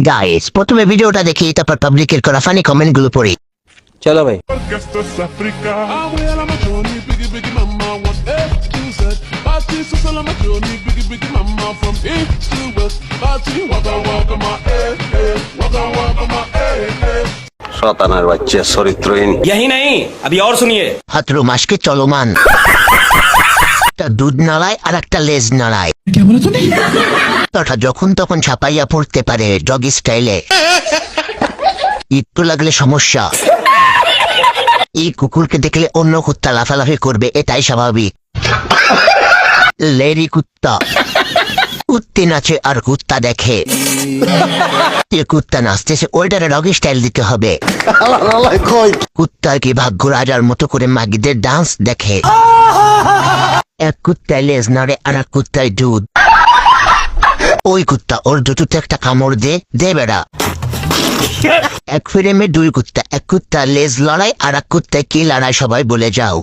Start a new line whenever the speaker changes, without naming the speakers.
Guys প্রথমে ভিডিওটা দেখি তারপর পাবলিকের করা ফানি কমেন্ট গুলো পড়ি।
चलो भाई।
Orquesta África. Abuela Majoni, biggie biggie mama, one A to Z. Party Susala Majoni, biggie biggie mama, from east to west. Party waka waka my waka waka my
শতানার বাচ্চা চরিত্রহীন।
यही नहीं अभी और सुनिए।
হাতরু মাসকে চলমান একটা দুধ নাড়ায় আর একটা লেজ নাড়ায়। তথা যখন তখন ছাপাইয়া পড়তে পারে ডগি স্টাইলে। একটু লাগলে সমস্যা। এই কুকুরকে দেখলে অন্য কুত্তা লাফালাফি করবে, এটাই স্বাভাবিক। লেরি কুত্তা কুত্তি নাচে আর কুত্তা দেখে। কুত্তা নাচতেছে ওইটারে ডগি স্টাইল দিতে হবে। কুত্তা কি ভাগ্য রাজার মতো করে মাগিদের ডান্স দেখে। এক কুত্তায় লেজ নাড়ে আর এক কুত্তায় দুধ। ওই কুত্তা ওর দুটোতে একটা কামড় দে বেড়া। এক ফ্রেমে দুই কুত্তা, এক কুত্তা লেজ লড়াই আর এক কুত্তায় কি লড়াই সবাই বলে যাও।